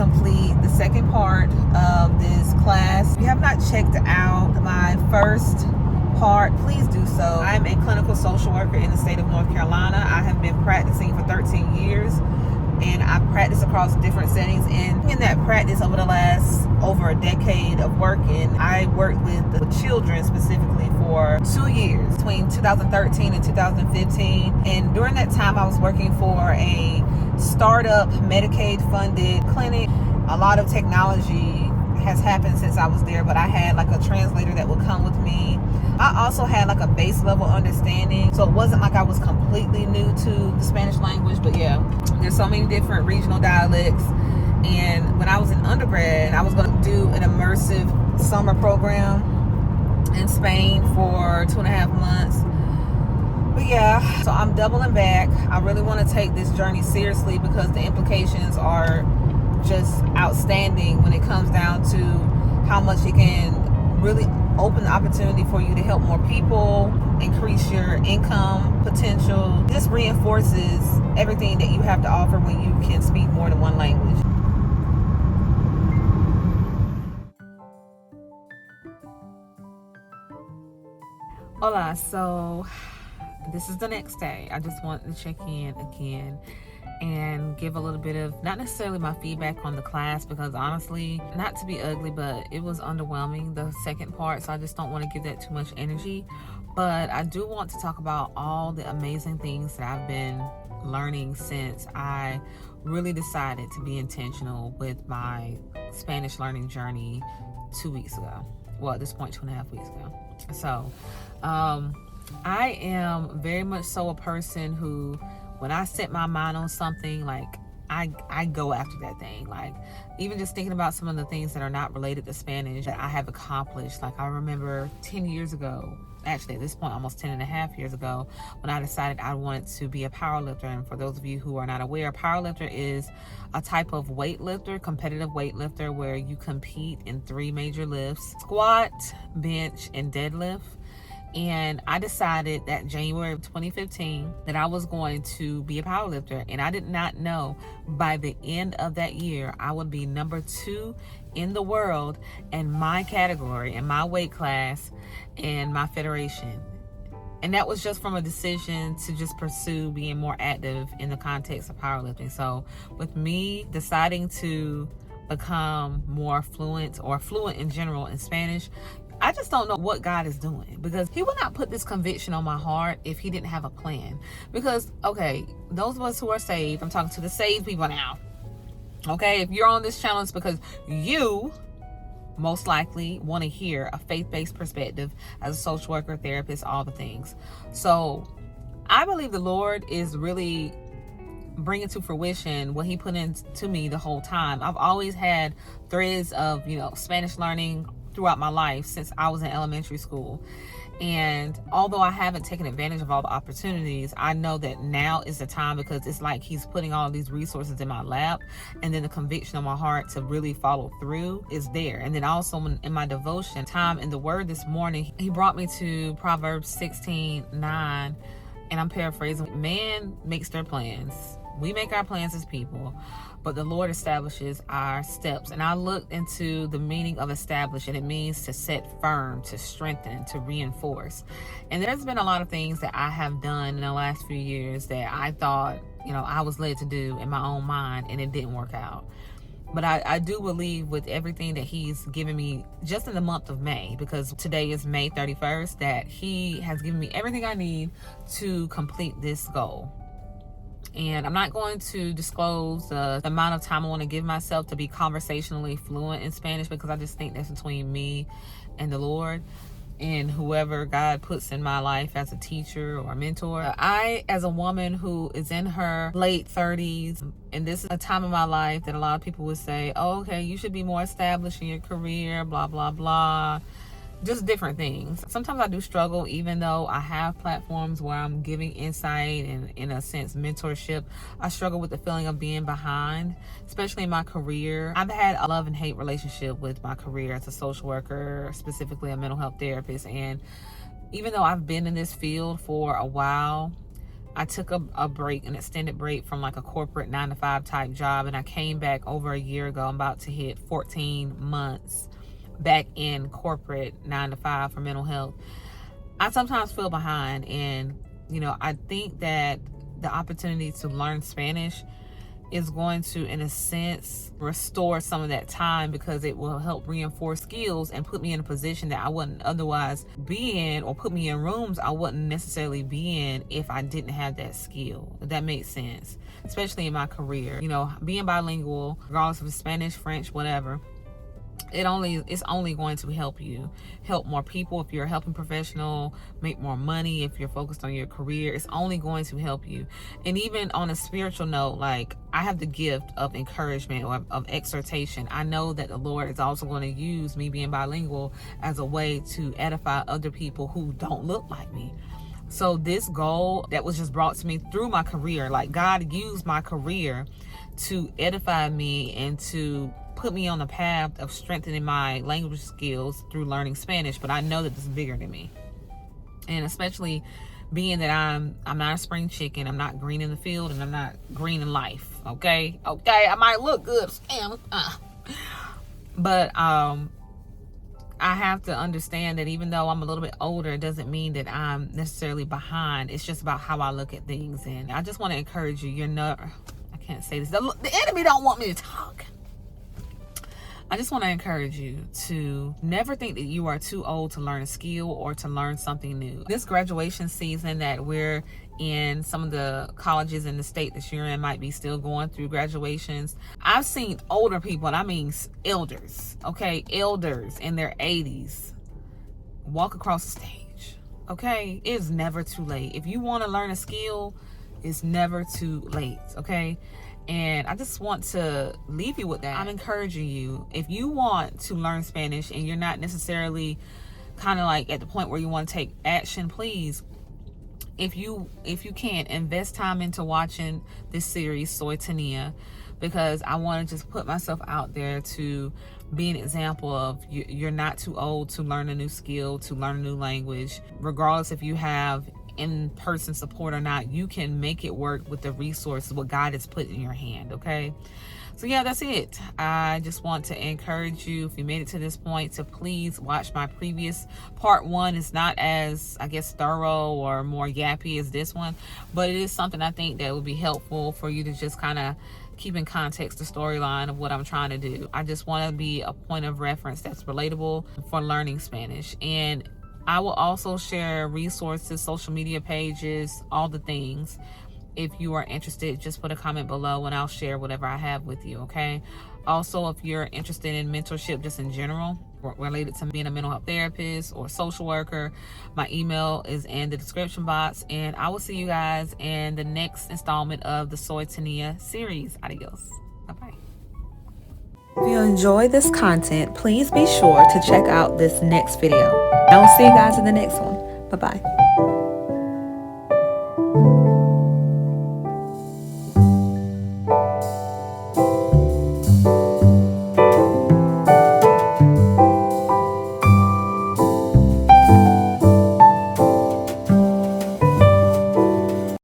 complete the second part of this class. If you have not checked out my first part, please do so. I'm a clinical social worker in the state of North Carolina. I have been practicing for 13 years, and I've practiced across different settings. And in that practice over the last over a decade of working, I worked with the children specifically for 2 years, between 2013 and 2015. And during that time, I was working for a startup Medicaid-funded clinic. A lot of technology has happened since I was there, but I had like a translator that would come with me. I also had like a base level understanding, so it wasn't like I was completely new to the Spanish language. But yeah, there's so many different regional dialects. And when I was in undergrad, I was going to do an immersive summer program in Spain for 2.5 months. But yeah, so I'm doubling back. I really want to take this journey seriously because the implications are just outstanding when it comes down to how much it can really open the opportunity for you to help more people, increase your income potential. Just reinforces everything that you have to offer when you can speak more than one language. Hola, so this is the next day. I just wanted to check in again and give a little bit of, not necessarily my feedback on the class, because honestly, not to be ugly, but it was underwhelming, the second part, so I just don't want to give that too much energy. But I do want to talk about all the amazing things that I've been learning since I really decided to be intentional with my Spanish learning journey 2 weeks ago. Well, at this point, 2.5 weeks ago. So I am very much so a person who, when I set my mind on something, like I go after that thing. Like, even just thinking about some of the things that are not related to Spanish that I have accomplished. Like, I remember 10 years ago, actually at this point almost 10 and a half years ago, when I decided I wanted to be a powerlifter. And for those of you who are not aware, a powerlifter is a type of weightlifter, competitive weightlifter, where you compete in 3 major lifts: squat, bench, and deadlift. And I decided that January of 2015 that I was going to be a powerlifter. And I did not know by the end of that year, I would be number 2 in the world in my category, in my weight class, and my federation. And that was just from a decision to just pursue being more active in the context of powerlifting. So with me deciding to become more fluent, or fluent in general, in Spanish, I just don't know what God is doing, because he would not put this conviction on my heart if he didn't have a plan. Because, okay, those of us who are saved, I'm talking to the saved people now. Okay, if you're on this channel, it's because you most likely want to hear a faith-based perspective as a social worker, therapist, all the things. So I believe the Lord is really bringing to fruition what he put into me the whole time. I've always had threads of, Spanish learning throughout my life since I was in elementary school. And although I haven't taken advantage of all the opportunities, I know that now is the time, because it's like he's putting all of these resources in my lap, and then the conviction on my heart to really follow through is there. And then also in my devotion time in the Word this morning, he brought me to Proverbs 16:9, and I'm paraphrasing: man makes their plans. We make our plans as people, but the Lord establishes our steps. And I looked into the meaning of establish, and it means to set firm, to strengthen, to reinforce. And there's been a lot of things that I have done in the last few years that I thought, I was led to do in my own mind, and it didn't work out. But I do believe with everything that he's given me just in the month of May, because today is May 31st, that he has given me everything I need to complete this goal. And I'm not going to disclose the amount of time I want to give myself to be conversationally fluent in Spanish, because I just think that's between me and the Lord and whoever God puts in my life as a teacher or a mentor. I, as a woman who is in her late 30s, and this is a time in my life that a lot of people would say, oh, okay, you should be more established in your career, blah, blah, blah. Just different things. Sometimes I do struggle, even though I have platforms where I'm giving insight and, in a sense, mentorship. I struggle with the feeling of being behind, especially in my career. I've had a love and hate relationship with my career as a social worker, specifically a mental health therapist. And even though I've been in this field for a while, I took a break, an extended break from like a corporate 9-to-5 type job, and I came back over a year ago. I'm about to hit 14 months back in corporate 9-to-5 for mental health. I sometimes feel behind, and I think that the opportunity to learn Spanish is going to, in a sense, restore some of that time, because it will help reinforce skills and put me in a position that I wouldn't otherwise be in, or put me in rooms I wouldn't necessarily be in if I didn't have that skill. If that makes sense, especially in my career. Being bilingual, regardless of Spanish, French, whatever, it's only going to help you help more people. If you're a helping professional, make more money. If you're focused on your career, it's only going to help you. And even on a spiritual note, like, I have the gift of encouragement, or of exhortation. I know that the Lord is also going to use me being bilingual as a way to edify other people who don't look like me. So this goal that was just brought to me through my career, like, God used my career to edify me and to put me on the path of strengthening my language skills through learning Spanish. But I know that this is bigger than me, and especially being that I'm not a spring chicken. I'm not green in the field, and I'm not green in life. Okay, I might look good, but I have to understand that even though I'm a little bit older, it doesn't mean that I'm necessarily behind. It's just about how I look at things. And I just want to encourage you. I can't say this. The enemy don't want me to talk. I just want to encourage you to never think that you are too old to learn a skill or to learn something new. This graduation season that we're in, some of the colleges in the state that you're in might be still going through graduations. I've seen older people, and I mean elders, okay? Elders in their 80s walk across the stage, okay? It's never too late. If you want to learn a skill, it's never too late, okay? And I just want to leave you with that. I'm encouraging you, if you want to learn Spanish and you're not necessarily kind of like at the point where you want to take action, please, if you can, invest time into watching this series, Soy Tanía, because I want to just put myself out there to be an example of you're not too old to learn a new skill, to learn a new language. Regardless if you have in-person support or not, you can make it work with the resources what God has put in your hand. Okay, so yeah, that's it. I just want to encourage you, if you made it to this point, to please watch my previous part 1. It's not as, I guess, thorough or more yappy as this one, but it is something I think that would be helpful for you to just kind of keep in context the storyline of what I'm trying to do. I just want to be a point of reference that's relatable for learning Spanish. And I will also share resources, social media pages, all the things. If you are interested, just put a comment below and I'll share whatever I have with you, okay? Also, if you're interested in mentorship just in general, related to being a mental health therapist or social worker, my email is in the description box. And I will see you guys in the next installment of the Soy Tanía series. Adios. Bye-bye. If you enjoy this content, please be sure to check out this next video. I will see you guys in the next one. Bye-bye.